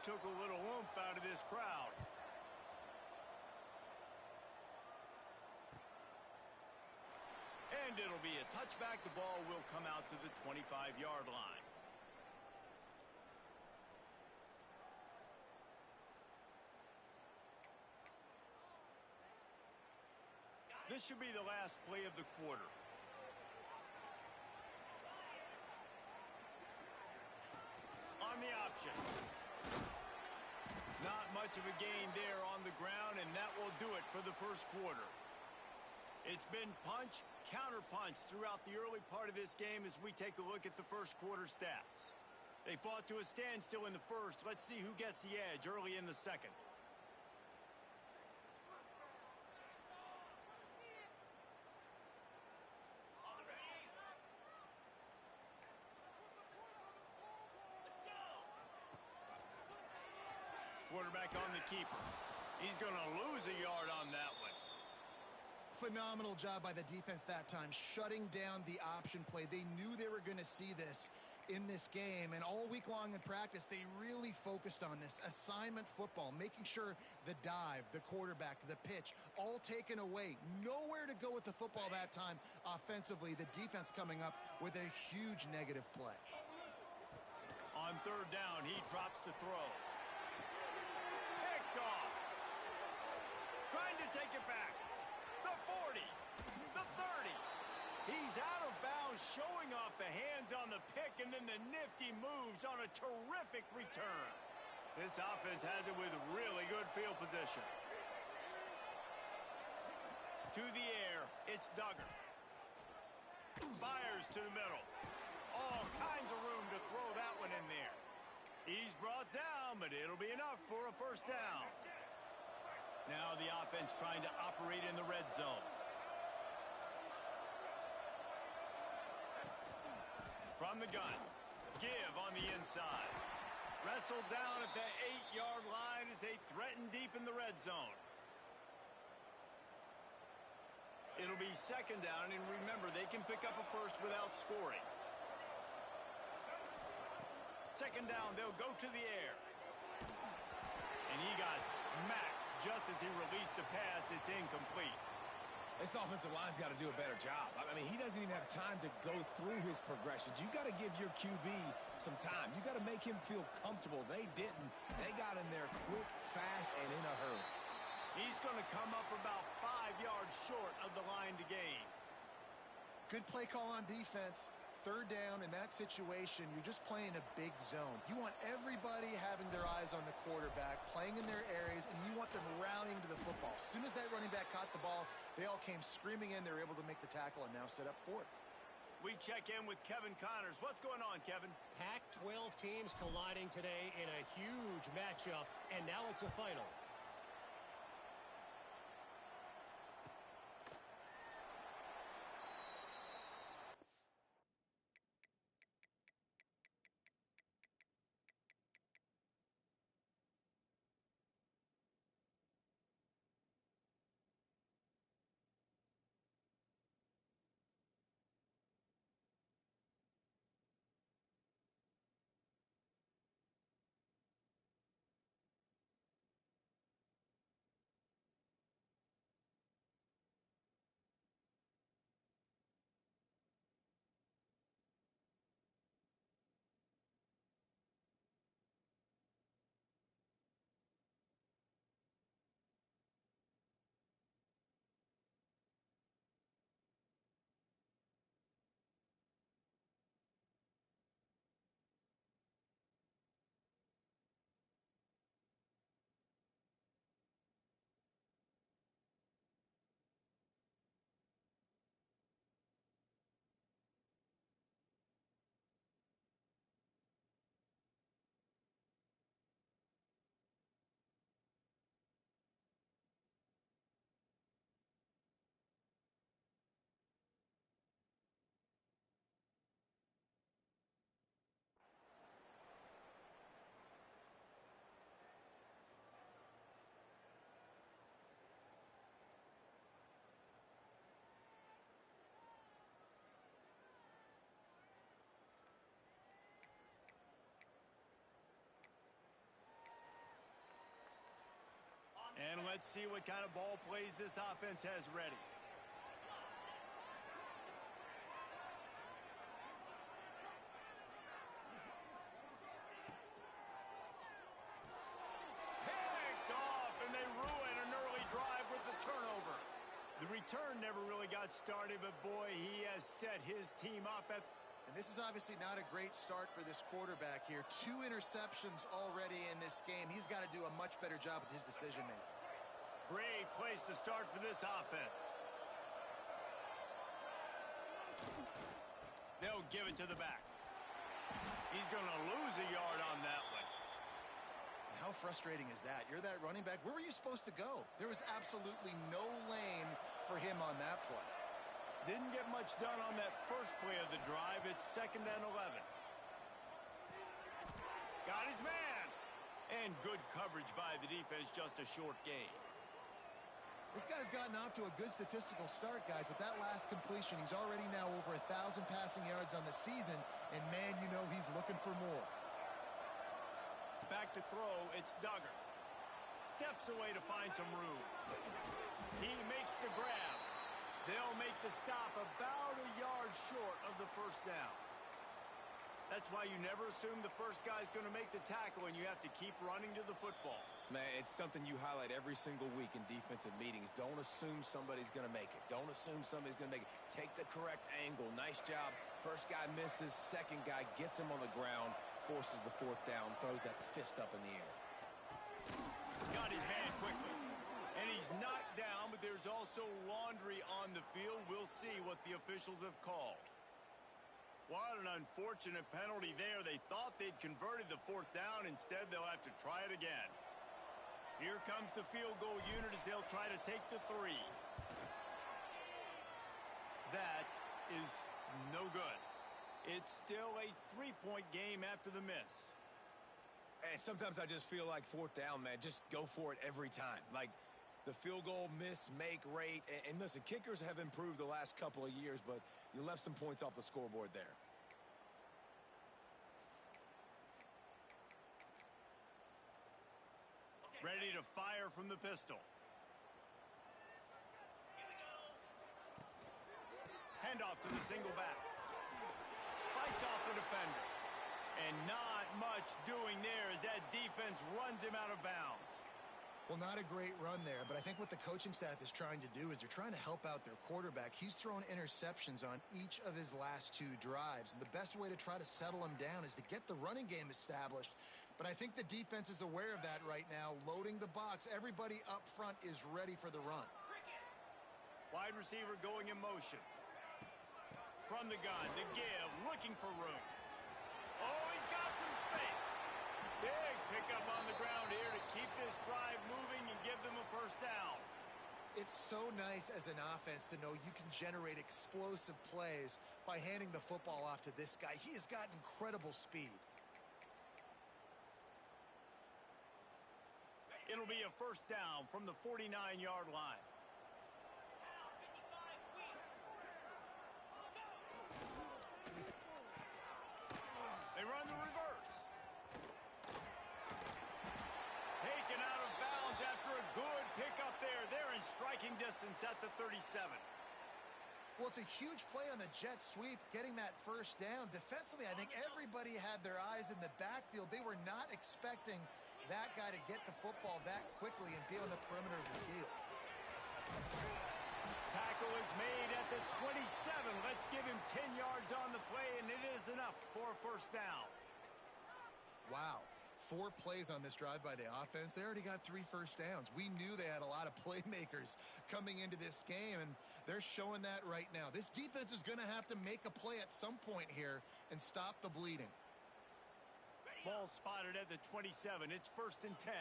took a little oomph out of this crowd. And it'll be a touchback. The ball will come out to the 25-yard line. This should be the last play of the quarter. On the option. Not much of a gain there on the ground, and that will do it for the first quarter. It's been punch, counter punch throughout the early part of this game as we take a look at the first quarter stats. They fought to a standstill in the first. Let's see who gets the edge early in the second. Quarterback on the keeper. He's going to lose a yard on that one. Phenomenal job by the defense that time, shutting down the option play. They knew they were going to see this in this game, and all week long in practice, they really focused on this assignment football, making sure the dive, the quarterback, the pitch, all taken away. Nowhere to go with the football that time offensively. The defense coming up with a huge negative play. On third down, he drops to throw. Picked off. Trying to take it back. The 40, the 30. He's out of bounds, showing off the hands on the pick, and then the nifty moves on a terrific return. This offense has it with really good field position. To the air, it's Duggar. Fires to the middle. All kinds of room to throw that one in there. He's brought down, but it'll be enough for a first down. Now the offense trying to operate in the red zone. From the gun, give on the inside. Wrestled down at the 8-yard line as they threaten deep in the red zone. It'll be second down, and remember, they can pick up a first without scoring. Second down, they'll go to the air. And he got smacked just as he released the pass. It's incomplete. This offensive line's got to do a better job. I mean, he doesn't even have time to go through his progressions. You got to give your QB some time. You got to make him feel comfortable. They didn't. They got in there quick, fast, and in a hurry. He's going to come up about 5 yards short of the line to gain. Good play call on defense. Third down in that situation, you're just playing a big zone. You want everybody having their eyes on the quarterback, playing in their areas, and you want them rallying to the football. As soon as that running back caught the ball, they all came screaming in. They were able to make the tackle and now set up fourth. We check in with Kevin Connors. What's going on, Kevin? Pac-12 teams colliding today in a huge matchup, and now it's a final. let's see what kind of ball plays this offense has ready. Picked off, and they ruin an early drive with the turnover. The return never really got started, but boy, he has set his team up at... And this is obviously not a great start for this quarterback here. 2 interceptions already in this game. He's got to do a much better job with his decision-making. Great place to start for this offense. They'll give it to the back. He's going to lose a yard on that one. How frustrating is that? You're that running back. Where were you supposed to go? There was absolutely no lane for him on that play. Didn't get much done on that first play of the drive. It's 2nd and 11. Got his man. And good coverage by the defense, just a short gain. This guy's gotten off to a good statistical start, guys. With that last completion, he's already now over 1,000 passing yards on the season. And, man, you know he's looking for more. Back to throw, it's Duggar. Steps away to find some room. He makes the grab. They'll make the stop about a yard short of the first down. That's why you never assume the first guy's going to make the tackle, and you have to keep running to the football. Man, it's something you highlight every single week in defensive meetings. Don't assume somebody's going to make it. Don't assume somebody's going to make it. Take the correct angle. Nice job. First guy misses. Second guy gets him on the ground, forces the 4th down, throws that fist up in the air. Got his man quickly. And he's knocked down, but there's also laundry on the field. We'll see what the officials have called. What an unfortunate penalty there. They thought they'd converted the 4th down. Instead, they'll have to try it again. Here comes the field goal unit as they'll try to take the 3. That is no good. It's still a 3-point game after the miss. And sometimes I just feel like 4th down, man, just go for it every time. Like, the field goal miss-make rate. And listen, kickers have improved the last couple of years, but you left some points off the scoreboard there. Ready to fire from the pistol. Handoff to the single back. Fights off the defender. And not much doing there as that defense runs him out of bounds. Well, not a great run there, but I think what the coaching staff is trying to do is they're trying to help out their quarterback. He's thrown interceptions on each of his last 2 drives, and the best way to try to settle him down is to get the running game established. But I think the defense is aware of that right now, loading the box. Everybody up front is ready for the run. Wide receiver going in motion. From the gun, to give, looking for room. Oh, he's got some space. Big pickup on the ground here to keep this drive moving and give them a first down. It's so nice as an offense to know you can generate explosive plays by handing the football off to this guy. He has got incredible speed. It'll be a first down from the 49-yard line. They run the reverse. Taken out of bounds after a good pickup there. They're in striking distance at the 37. Well, it's a huge play on the jet sweep, getting that first down. Defensively, I think everybody had their eyes in the backfield. They were not expecting that guy to get the football that quickly and be on the perimeter of the field. Tackle is made at the 27. Let's give him 10 yards on the play, and it is enough for a first down. Wow. 4 plays on this drive by the offense. They already got 3 first downs. We knew they had a lot of playmakers coming into this game, and they're showing that right now. This defense is going to have to make a play at some point here and stop the bleeding. Ball spotted at the 27. It's 1st and 10.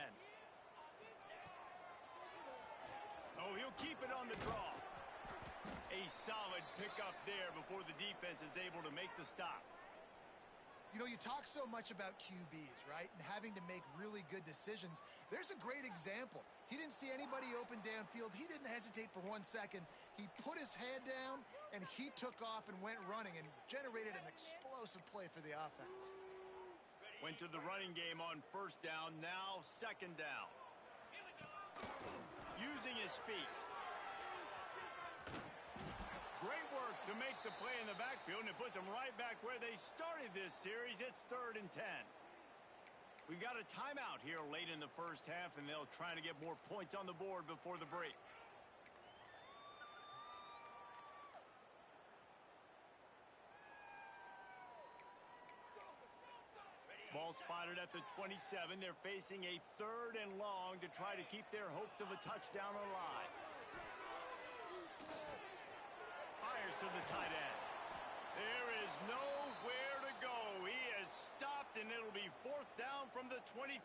Oh, he'll keep it on the draw. A solid pickup there before the defense is able to make the stop. You know, you talk so much about QBs, right? And having to make really good decisions. There's a great example. He didn't see anybody open downfield. He didn't hesitate for 1 second. He put his head down, and he took off and went running and generated an explosive play for the offense. Went to the running game on first down, now 2nd down. Using his feet. Great work to make the play in the backfield, and it puts them right back where they started this series. It's 3rd and 10. We've got a timeout here late in the first half, and they'll try to get more points on the board before the break. Ball spotted at the 27. They're facing a 3rd and long to try to keep their hopes of a touchdown alive. Fires to the tight end. There is nowhere to go. He has stopped, and it'll be 4th down from the 23.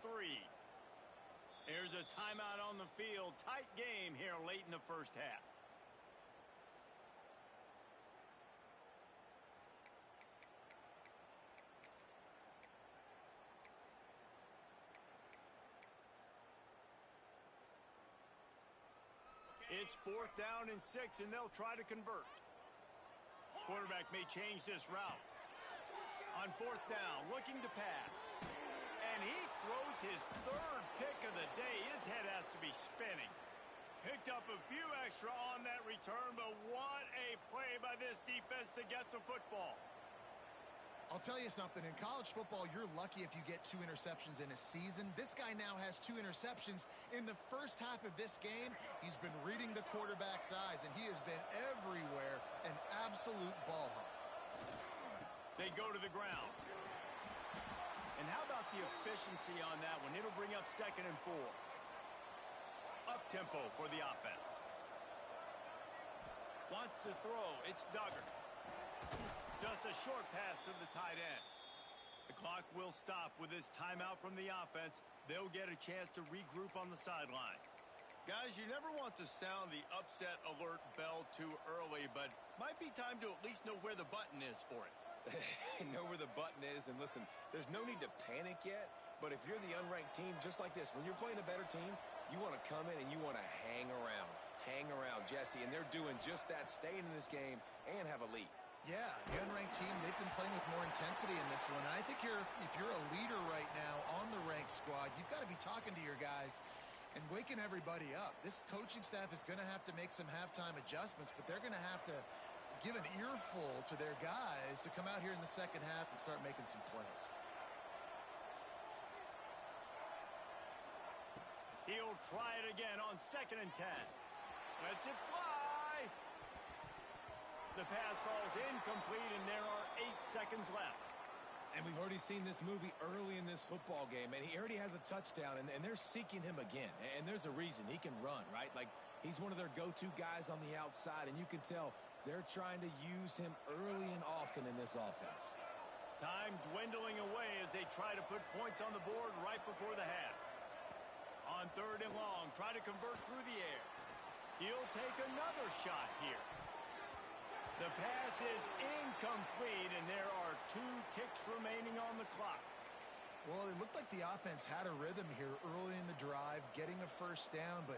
There's a timeout on the field. Tight game here late in the first half. It's 4th down and 6, and they'll try to convert. Quarterback may change this route. On 4th down, looking to pass. And he throws his 3rd pick of the day. His head has to be spinning. Picked up a few extra on that return, but what a play by this defense to get the football. I'll tell you something. In college football, you're lucky if you get 2 interceptions in a season. This guy now has 2 interceptions. In the first half of this game, he's been reading the quarterback's eyes, and he has been everywhere, an absolute ball hawk. They go to the ground. And how about the efficiency on that one? It'll bring up 2nd and 4. Up-tempo for the offense. Wants to throw. It's Duggar. Just a short pass to the tight end. The clock will stop with this timeout from the offense. They'll get a chance to regroup on the sideline. Guys, you never want to sound the upset alert bell too early, but might be time to at least know where the button is for it. Know where the button is, and listen, there's no need to panic yet, but if you're the unranked team, just like this, when you're playing a better team, you want to come in and you want to hang around, Jesse, and they're doing just that, staying in this game and have a lead. Yeah, the unranked team, they've been playing with more intensity in this one. And I think if you're a leader right now on the ranked squad, you've got to be talking to your guys and waking everybody up. This coaching staff is going to have to make some halftime adjustments, but they're going to have to give an earful to their guys to come out here in the second half and start making some plays. He'll try it again on 2nd and 10. Lets it fly. The pass falls incomplete, and there are 8 seconds left. And we've already seen this movie early in this football game, and he already has a touchdown, and they're seeking him again. And there's a reason. He can run, right? Like, he's one of their go-to guys on the outside, and you can tell they're trying to use him early and often in this offense. Time dwindling away as they try to put points on the board right before the half. On 3rd and long, try to convert through the air. He'll take another shot here. The pass is incomplete, and there are 2 ticks remaining on the clock. Well, it looked like the offense had a rhythm here early in the drive, getting a first down, but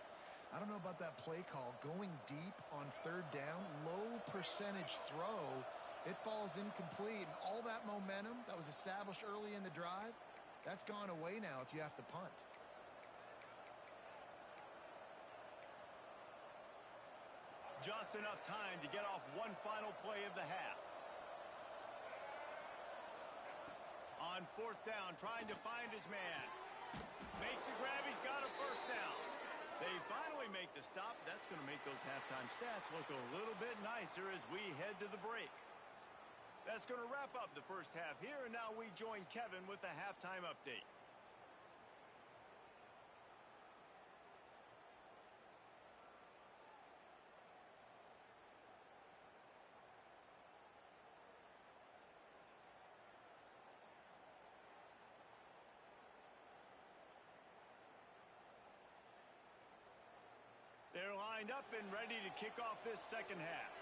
I don't know about that play call. Going deep on 3rd down, low percentage throw, it falls incomplete, and all that momentum that was established early in the drive, that's gone away now if you have to punt. Just enough time to get off one final play of the half. On 4th down, trying to find his man. Makes the grab, he's got a first down. They finally make the stop. That's going to make those halftime stats look a little bit nicer as we head to the break. That's going to wrap up the first half here, and now we join Kevin with the halftime update. They're lined up and ready to kick off this second half.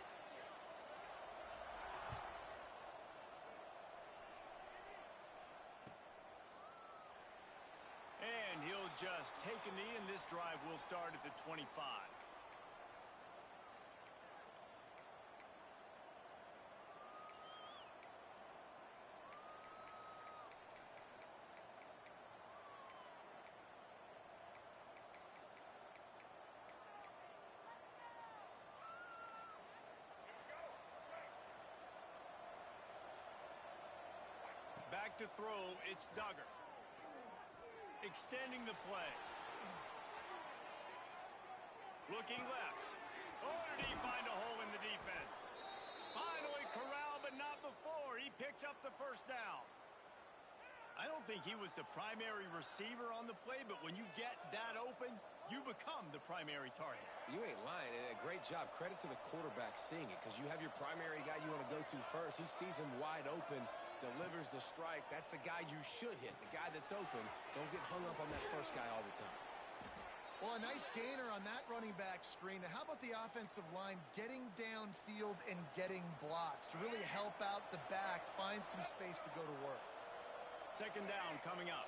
And he'll just take a knee, and this drive will start at the 25. Back to throw, it's Duggar. Extending the play. Looking left. Oh, did he find a hole in the defense? Finally corralled, but not before. He picked up the first down. I don't think he was the primary receiver on the play, but when you get that open, you become the primary target. You ain't lying. A great job. Credit to the quarterback seeing it, because you have your primary guy you want to go to first. He sees him wide open, delivers the strike. That's the guy you should hit, the guy that's open. Don't get hung up on that first guy all the time. Well, a nice gainer on that running back screen. Now, how about the offensive line getting downfield and getting blocks to really help out the back, find some space to go to work? Second down coming up.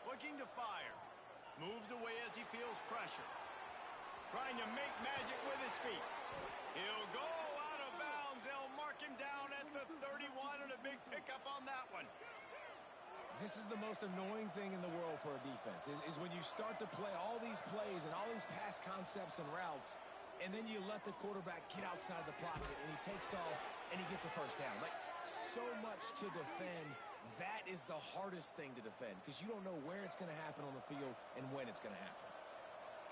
Looking to fire. Moves away as he feels pressure. Trying to make magic with his feet. He'll go out of bounds. They'll mark him down at the 31, and a big pickup on that one. This is the most annoying thing in the world for a defense, is when you start to play all these plays and all these pass concepts and routes, and then you let the quarterback get outside the pocket, and he takes off, and he gets a first down. Like, so much to defend. That is the hardest thing to defend, because you don't know where it's going to happen on the field and when it's going to happen.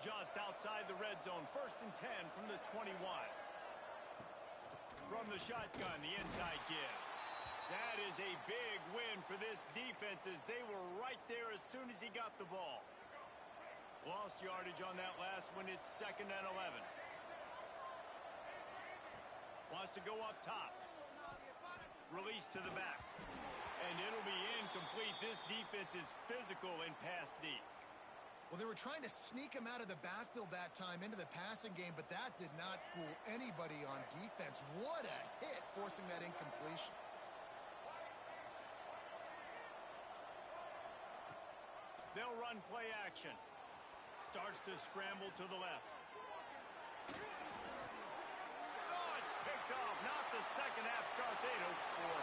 Just outside the red zone, 1st and 10 from the 21. From the shotgun, the inside give. That is a big win for this defense, as they were right there as soon as he got the ball. Lost yardage on that last one. It's 2nd and 11. Wants to go up top. Release to the back. And it'll be incomplete. This defense is physical and pass deep. Well, they were trying to sneak him out of the backfield that time into the passing game, but that did not fool anybody on defense. What a hit, forcing that incompletion. They'll run play action. Starts to scramble to the left. Oh, it's picked off. Not the second half start they'd hoped for.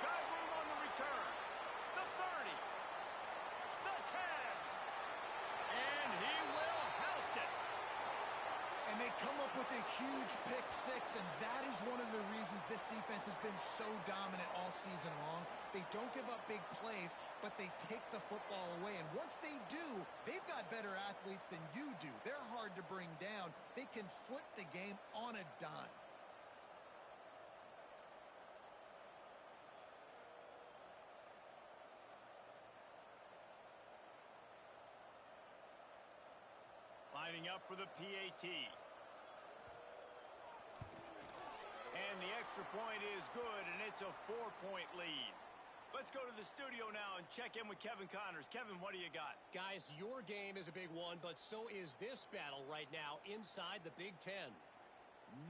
Got room on the return. The 30. The 10. And he will house it. And they come up with a huge pick six, and that is one of the reasons this defense has been so dominant all season long. They don't give up big plays, but they take the football away. And once they do, they've got better athletes than you do. They're hard to bring down. They can flip the game on a dime. Lining up for the PAT. And the extra point is good, and it's a 4-point lead. Let's go to the studio now and check in with Kevin Connors. Kevin, what do you got? Guys, your game is a big one, but so is this battle right now inside the Big Ten.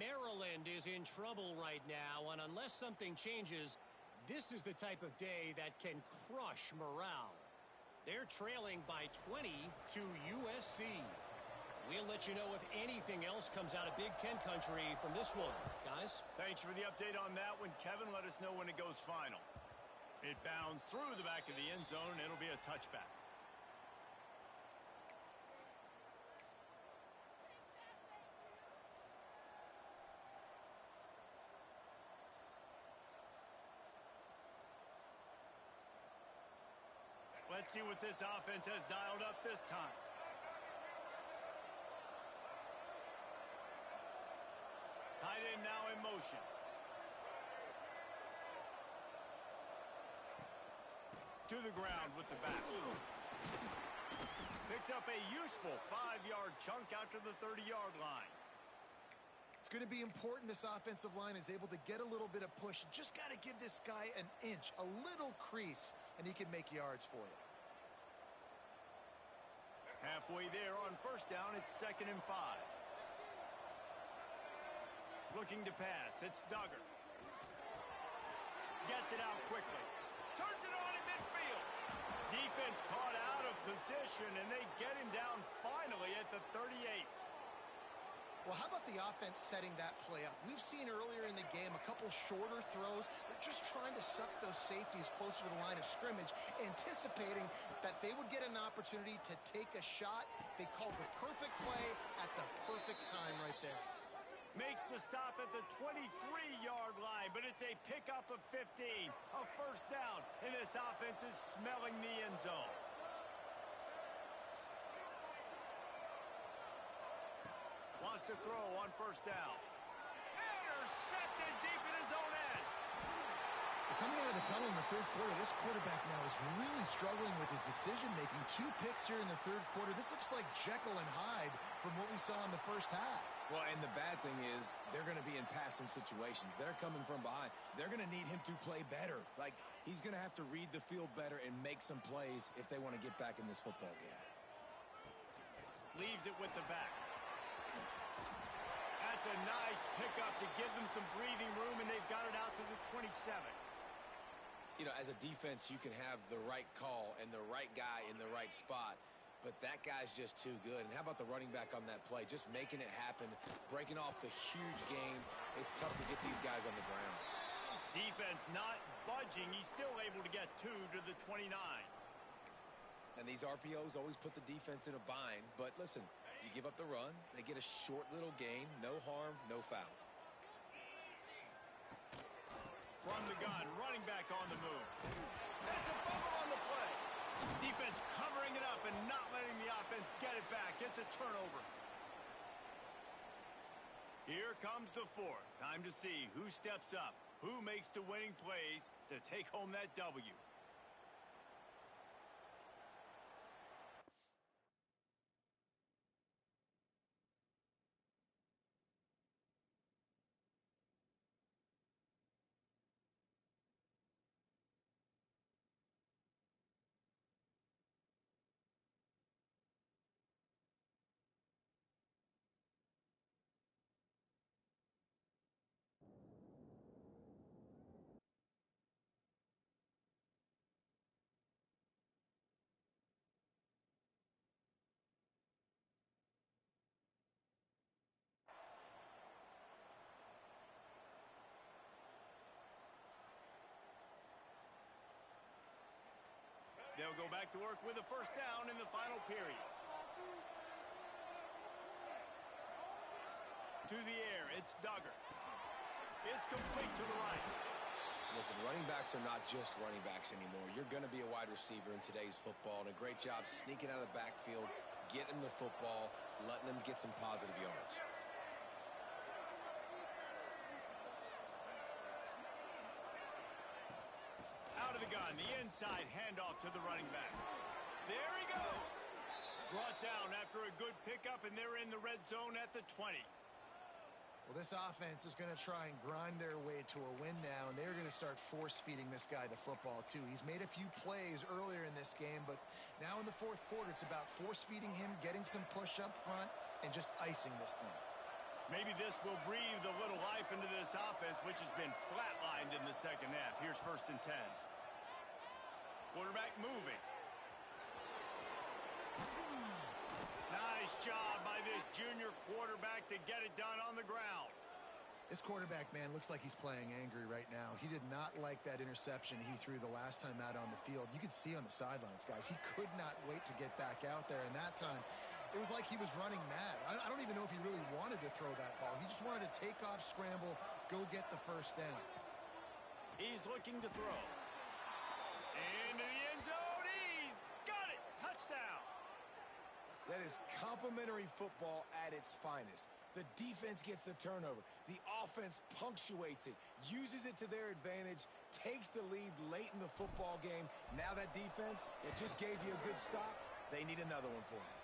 Maryland is in trouble right now, and unless something changes, this is the type of day that can crush morale. They're trailing by 20 to USC. We'll let you know if anything else comes out of Big Ten country from this one. Guys? Thanks for the update on that one, Kevin. Let us know when it goes final. It bounds through the back of the end zone, and it'll be a touchback. Let's see what this offense has dialed up this time. Tight end now in motion. To the ground with the back. Picks up a useful 5-yard chunk out to the 30-yard line. It's going to be important this offensive line is able to get a little bit of push. Just got to give this guy an inch, a little crease, and he can make yards for you. Halfway there on first down, it's 2nd and 5. Looking to pass, it's Duggar. Gets it out quickly. Turns it on in midfield. Defense caught out of position, and they get him down finally at the 38. Well, how about the offense setting that play up? We've seen earlier in the game a couple shorter throws. They're just trying to suck those safeties closer to the line of scrimmage, anticipating that they would get an opportunity to take a shot. They called the perfect play at the perfect time right there. Makes the stop at the 23-yard line, but it's a pickup of 15. A first down, and this offense is smelling the end zone. Wants to throw on first down. Intercepted deep in his own end. Coming out of the tunnel in the third quarter, this quarterback now is really struggling with his decision-making. 2 picks here in the third quarter. This looks like Jekyll and Hyde from what we saw in the first half. Well, and the bad thing is they're going to be in passing situations. They're coming from behind. They're going to need him to play better. Like, he's going to have to read the field better and make some plays if they want to get back in this football game. Leaves it with the back. That's a nice pickup to give them some breathing room, and they've got it out to the 27. You know, as a defense, you can have the right call and the right guy in the right spot, but that guy's just too good. And how about the running back on that play? Just making it happen, breaking off the huge gain. It's tough to get these guys on the ground. Defense not budging. He's still able to get 2 to the 29. And these RPOs always put the defense in a bind. But listen, you give up the run, they get a short little gain, no harm, no foul. From the gun, running back on the move. That's a fumble on the play. Defense covering it up and not letting the offense get it back. It's a turnover. Here comes the fourth. Time to see who steps up, who makes the winning plays to take home that W. They'll go back to work with a first down in the final period. To the air, it's Duggar. It's complete to the right. Listen, running backs are not just running backs anymore. You're going to be a wide receiver in today's football, and a great job sneaking out of the backfield, getting the football, letting them get some positive yards. Out of the gun, the inside handoff to the running back. There he goes. Brought down after a good pickup, and they're in the red zone at the 20. Well, this offense is going to try and grind their way to a win now, and they're going to start force-feeding this guy the football, too. He's made a few plays earlier in this game, but now in the fourth quarter, it's about force-feeding him, getting some push up front, and just icing this thing. Maybe this will breathe a little life into this offense, which has been flatlined in the second half. Here's 1st and 10. Quarterback moving. Nice job by this junior quarterback to get it done on the ground. This quarterback, man, looks like he's playing angry right now. He did not like that interception he threw the last time out on the field. You could see on the sidelines, guys, he could not wait to get back out there, and that time it was like he was running mad. I don't even know if he really wanted to throw that ball. He just wanted to take off, scramble, go get the first down. He's looking to throw. Into the end zone. He's got it. Touchdown. That is complimentary football at its finest. The defense gets the turnover. The offense punctuates it, uses it to their advantage, takes the lead late in the football game. Now that defense, it just gave you a good stop. They need another one for them.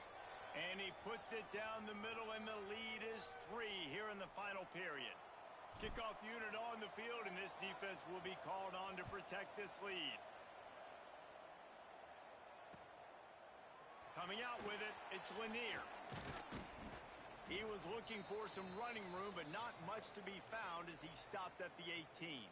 And he puts it down the middle, and the lead is 3 here in the final period. Kickoff unit on the field, and this defense will be called on to protect this lead. Coming out with it, it's Lanier. He was looking for some running room, but not much to be found as he stopped at the 18.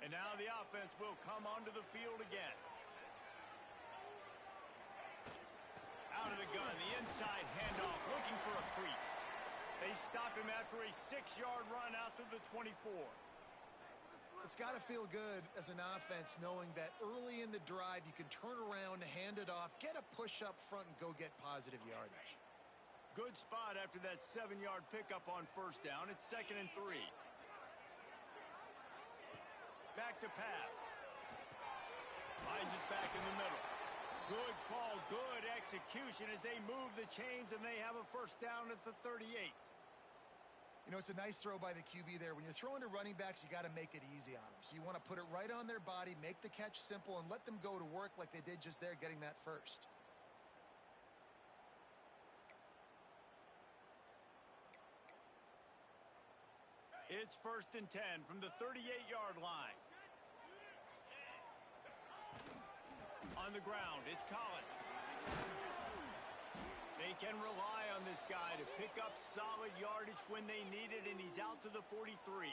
And now the offense will come onto the field again. Out of the gun, the inside handoff, looking for a crease. They stop him after a 6-yard run out to the 24. It's got to feel good as an offense knowing that early in the drive you can turn around, hand it off, get a push up front, and go get positive yardage. Good spot after that 7-yard pickup on first down. It's 2nd and 3. Back to pass. Finds us back in the middle. Good call, good execution as they move the chains and they have a first down at the 38. You know, it's a nice throw by the QB there. When you're throwing to running backs, you got to make it easy on them. So you want to put it right on their body, make the catch simple, and let them go to work like they did just there, getting that first. It's 1st and 10 from the 38-yard line. On the ground, it's Collins. They can rely on this guy to pick up solid yardage when they need it, and he's out to the 43.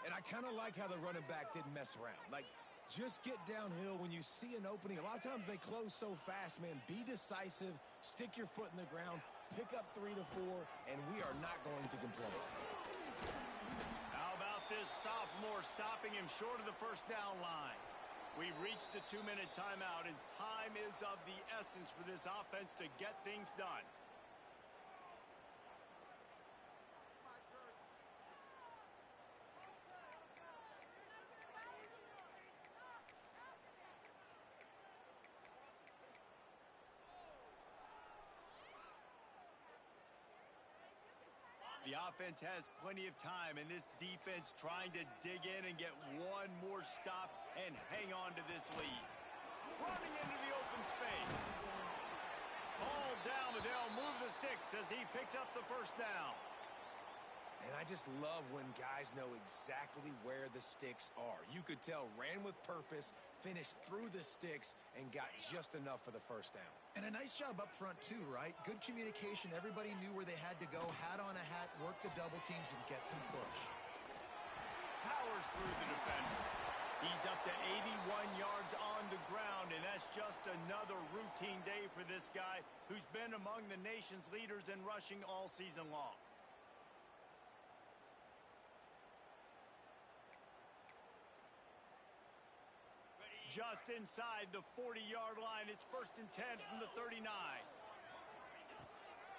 And I kind of like how the running back didn't mess around. Like, just get downhill when you see an opening. A lot of times they close so fast, man. Be decisive, stick your foot in the ground, pick up 3 to 4, and we are not going to complain. How about this sophomore stopping him short of the first down line? We've reached the 2-minute timeout, and time is of the essence for this offense to get things done. The offense has plenty of time, and this defense trying to dig in and get one more stop and hang on to this lead. Running into the open space. Ball down, but they'll move the sticks as he picks up the first down. And I just love when guys know exactly where the sticks are. You could tell ran with purpose, finished through the sticks, and got just enough for the first down. And a nice job up front too, right? Good communication. Everybody knew where they had to go. Hat on a hat, work the double teams, and get some push. Powers through the defender. He's up to 81 yards on the ground, and that's just another routine day for this guy who's been among the nation's leaders in rushing all season long. Just inside the 40-yard line. It's 1st and 10 from the 39.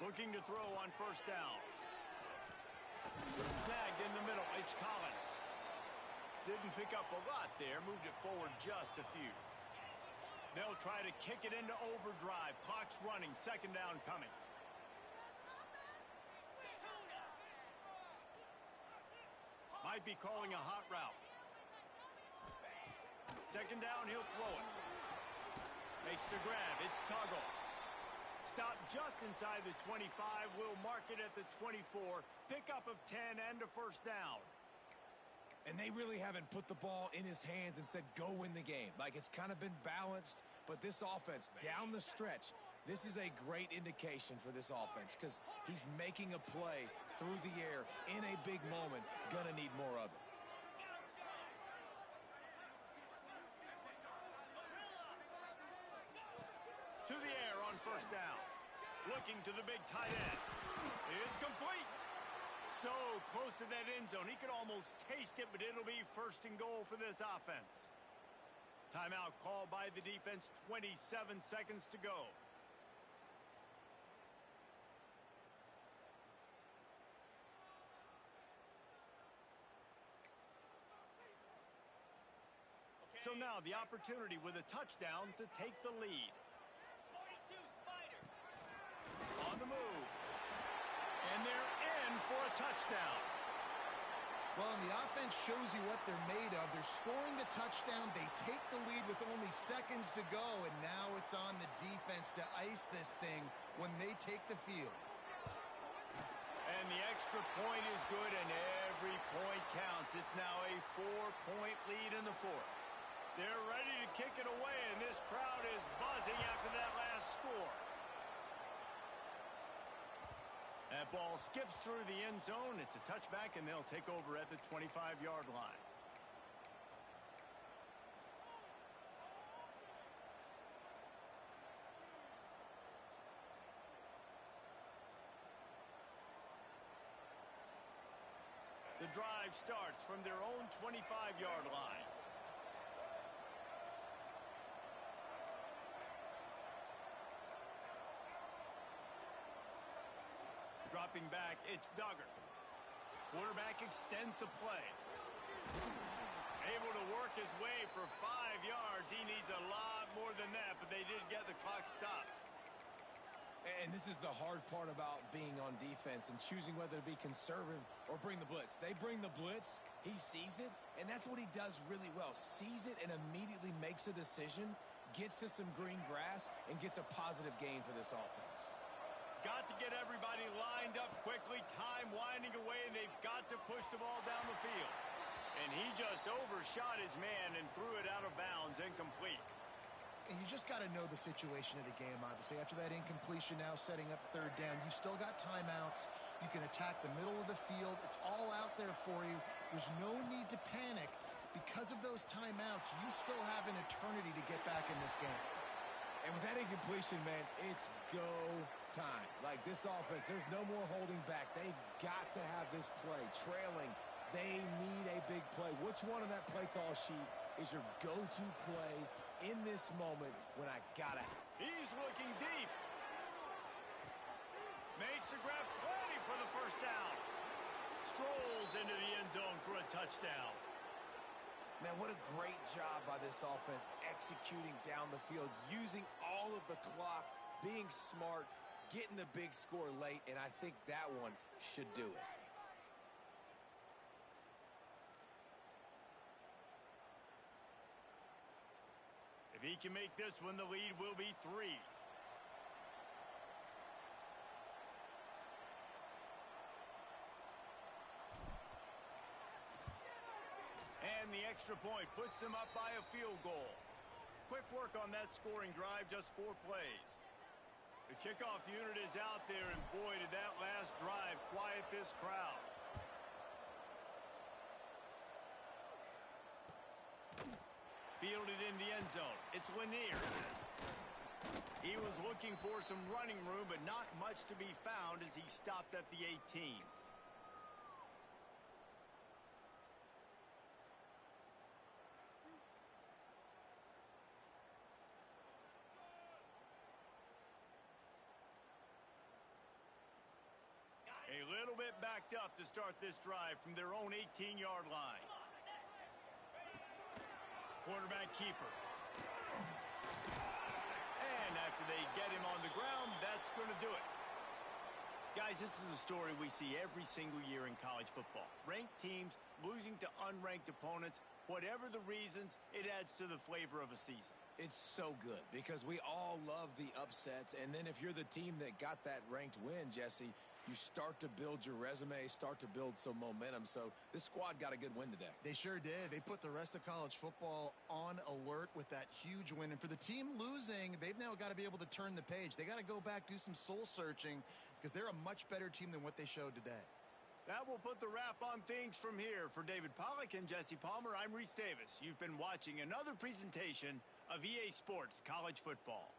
Looking to throw on first down. Snagged in the middle. It's Collins. Didn't pick up a lot there. Moved it forward just a few. They'll try to kick it into overdrive. Clock's running. 2nd down coming. Might be calling a hot route. 2nd down, he'll throw it. Makes the grab. It's Tuggle. Stop just inside the 25. We'll mark it at the 24. Pickup of 10 and a first down. And they really haven't put the ball in his hands and said, go win the game. Like, it's kind of been balanced, but this offense, down the stretch, this is a great indication for this offense because he's making a play through the air in a big moment. Gonna need more of it. To the air on first down. Looking to the big tight end. It's complete. So close to that end zone. He could almost taste it, but it'll be 1st and goal for this offense. Timeout called by the defense. 27 seconds to go. So now the opportunity with a touchdown to take the lead. On the move. And they're in for a touchdown. Well, and the offense shows you what they're made of. They're scoring the touchdown. They take the lead with only seconds to go, and now it's on the defense to ice this thing when they take the field. And the extra point is good, and every point counts. It's now a 4-point lead in the 4th. They're ready to kick it away, and this crowd is buzzing after that last score. That ball skips through the end zone. It's a touchback, and they'll take over at the 25-yard line. the drive starts from their own 25-yard line. Dropping back, it's Duggar. Quarterback extends the play. Able to work his way for 5 yards. He needs a lot more than that, but they did get the clock stopped. And this is the hard part about being on defense and choosing whether to be conservative or bring the blitz. They bring the blitz, he sees it, and that's what he does really well. Sees it and immediately makes a decision, gets to some green grass, and gets a positive gain for this offense. Got to get everybody lined up quickly. Time winding away, and they've got to push the ball down the field. And he just overshot his man and threw it out of bounds, incomplete. And you just got to know the situation of the game, obviously. After that incompletion, now setting up third down, you still got timeouts. You can attack the middle of the field. It's all out there for you. There's no need to panic. Because of those timeouts, you still have an eternity to get back in this game. And with that incompletion, man, it's go time. Like this offense, there's no more holding back. They've got to have this play. Trailing, they need a big play. Which one on that play call sheet is your go-to play in this moment when I gotta? He's looking deep. Makes the grab, plenty for the first down. Strolls into the end zone for a touchdown. Man, what a great job by this offense executing down the field, using all of the clock, being smart, getting the big score late, and I think that one should do it. If he can make this one, the lead will be 3. And the extra point puts them up by a field goal. Quick work on that scoring drive, just 4 plays. The kickoff unit is out there, and boy, did that last drive quiet this crowd. Fielded in the end zone. It's Lanier. He was looking for some running room, but not much to be found as he stopped at the 18. A little bit backed up to start this drive from their own 18-yard line. Quarterback keeper. And after they get him on the ground, that's going to do it. Guys, this is a story we see every single year in college football. Ranked teams losing to unranked opponents. Whatever the reasons, it adds to the flavor of a season. It's so good because we all love the upsets, and then if you're the team that got that ranked win, Jesse, you start to build your resume, start to build some momentum. So this squad got a good win today. They sure did. They put the rest of college football on alert with that huge win. And for the team losing, they've now got to be able to turn the page. They got to go back, do some soul searching, because they're a much better team than what they showed today. That will put the wrap on things from here. For David Pollack and Jesse Palmer, I'm Reese Davis. You've been watching another presentation of EA Sports College Football.